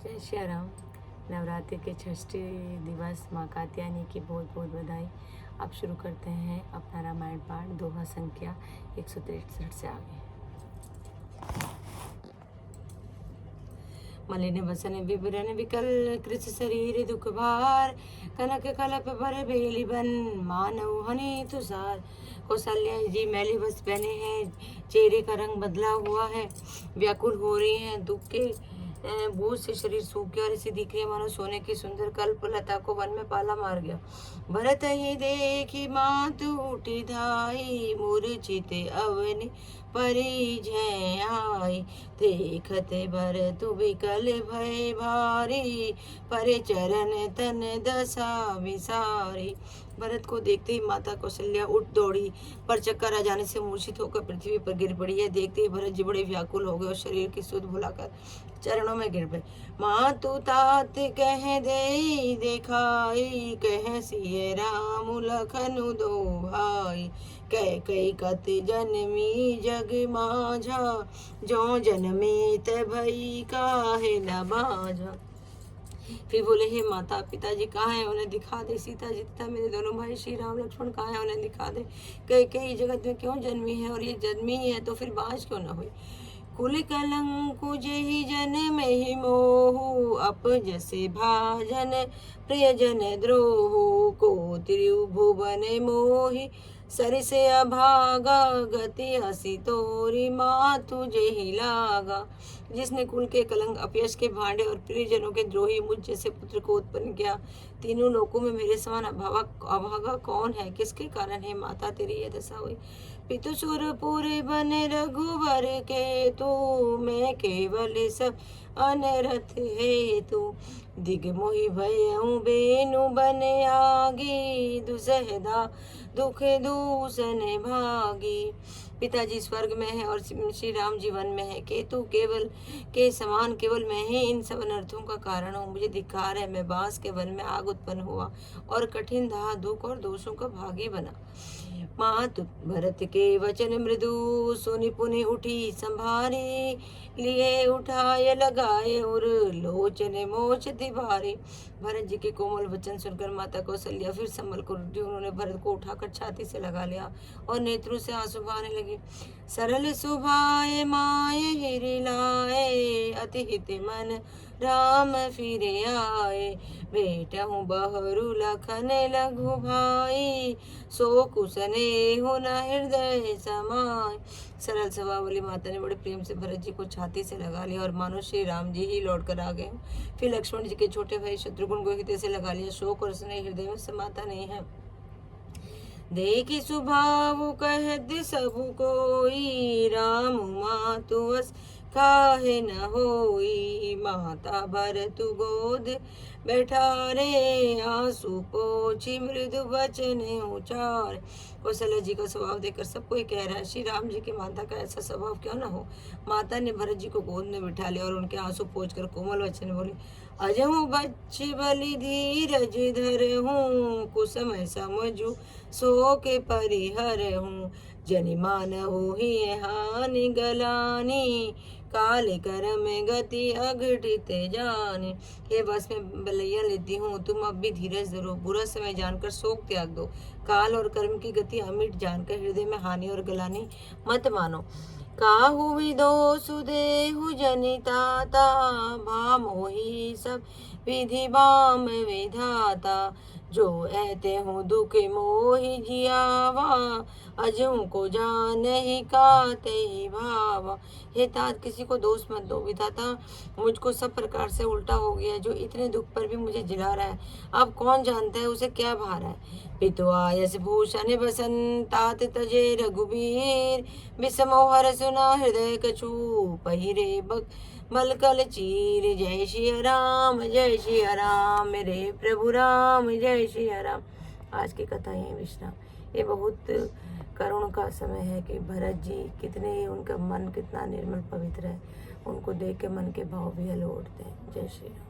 जय श्री राम। नवरात्रि के षष्ठी दिवस माँ कात्यायनी की बहुत बहुत बधाई। अब शुरू करते हैं अपना रामायण पाठ, दोहा संख्या 163 से आगे। मलिन बसन विवरण विकल कृष शरीर दुख भार, कनक कलप भर बेली बन मानव हनि तुषार। कौशल्या जी मैली वस्त्र पहने हैं, चेहरे का रंग बदला हुआ है, व्याकुल हो रही हैं, दुख के बोझ से शरीर सूख गया और इसे दिख रही है मानो सोने की सुंदर कल्प लता को वन में पाला मार गया। भरत ही देखी मातु उठी धाई, मूर्छित अवनि परिजय आई। देखते भरत विकल भय भारी, परे चरण तन दशा विसारी। भरत को देखते ही माता कौशल्या उठ दौड़ी, पर चक्कर आ जाने से मूर्छित होकर पृथ्वी पर गिर पड़ी है। देखते ही भरत जी बड़े व्याकुल हो गए और शरीर की सुध भुलाकर चरणों में गिर पड़े। मातु तात कह दे देखाई, कह सिय राम लखन दो भाई। कह कई कत जनमी जग माझा, जो जनमित भई काहे न बाझा। फिर बोले, हे माता पिताजी कहाँ है, उन्हें दिखा दे। सीता जी तथा मेरे दोनों भाई श्री राम लक्ष्मण कहाँ है, उन्हें दिखा दे। कई जगत में क्यों जन्मी है, और ये जन्मी ही है तो फिर बाज क्यों न हुई। कुल कलंकु जेहि जन में मोहु, अप जसे भाजन प्रियजन द्रोहु। को त्रिभुवन मोहि सरिस अभागा, गति हसी तोरी मातु जेहि लागा। जिसने कुल के कलंक अपयश के भांडे और प्रियजनों के द्रोही मुझ जैसे पुत्र को उत्पन्न किया, तीनों लोकों में मेरे समान अभागा कौन है, किसके कारण है माता तेरी यह दशा हुई। पितु सुरपुर बन रघुवर के तू, मैं केवल सब अनरथ है तू। दिग मोहि भयउ बेनु बन आगी, दुसहदा दुख दूषण भागी। पिताजी स्वर्ग में है और श्री राम जी वन में है। केतु केवल के समान केवल मैं ही इन सब अनर्थों का कारण हूँ। मुझे धिक्कार है, मैं बांस के वन में आग उत्पन्न हुआ और कठिन दाह दुख और दोषों का भागी बना। मातु भरत के वचन मृदु, सुनि पुनि उठी संभारी। लिए उठाए लगाए और लोचन मोच दिवारी। भरत जी के कोमल वचन सुनकर माता कौशल्या फिर संभल कर उठी। उन्होंने भरत को उठाकर छाती से लगा लिया और नेत्रों से आंसू बहाने लगी। सरल सुभाए माय हिरि लाए, अति हित मन राम फिरे आए। बेटहु बहरू लखन लघु भाई, सो कुसने हो न हृदय समाय। सरल स्वभाव वाली माता ने बड़े प्रेम से भरत जी को छाती से लगा लिया और मानो श्री राम जी ही लौट कर आ गए। फिर लक्ष्मण जी के छोटे भाई शत्रुघ्न को हृदय से लगा लिया। शोक और स्नेह हृदय में समाता नहीं है। देखी स्वभाव कहत सब कोई, राम मातु अस काहे न होई। माता भरतु गोद बैठारे, आंसू पोछी मृदु वचन उचार। कौशल्या जी का स्वभाव देखकर सब कोई कह रहा है, श्री राम जी की माता का ऐसा स्वभाव क्यों न हो। माता ने भरत जी को गोद में बिठा लिया और उनके आंसू पोंछ कर कोमल वचन बोली। अजहु बच्ची बलि धीरज धरहूँ, कुसुम समझू सो के परिहर हूँ। जनि मानहु ही हानि गलानी, काल करम गति अघटित जाने। हे बस में बलैया लेती हूँ, तुम अब भी धीरज धरो। बुरा समय जानकर शोक त्याग दो। काल और कर्म की गति अमिट जानकर हृदय में हानि और गलानी मत मानो। काहु विदोषु देहु जनिताता, भा मोहि सब विधि बाम विधाता। जो ऐते हूँ दुख मोहि जियावा, अजहू को जान ही काते ही भावा। हे तात किसी को दोष मत दो, विधाता मुझको सब प्रकार से उल्टा हो गया। जो इतने दुख पर भी मुझे जिला रहा है, अब कौन जानता है उसे क्या भार है। पितुआ यस भूषण बसन, तात तजे रघुबीर। विषमो हर सुना हृदय कछु, पहिरे बक मलकल चीर। जय श्री राम जय श्री राम, मेरे प्रभु राम जय श्री राम। आज की कथा यही विश्राम। ये बहुत करुण का समय है कि भरत जी कितने, उनका मन कितना निर्मल पवित्र है, उनको देख के मन के भाव भी हल उठते हैं। जय श्री राम।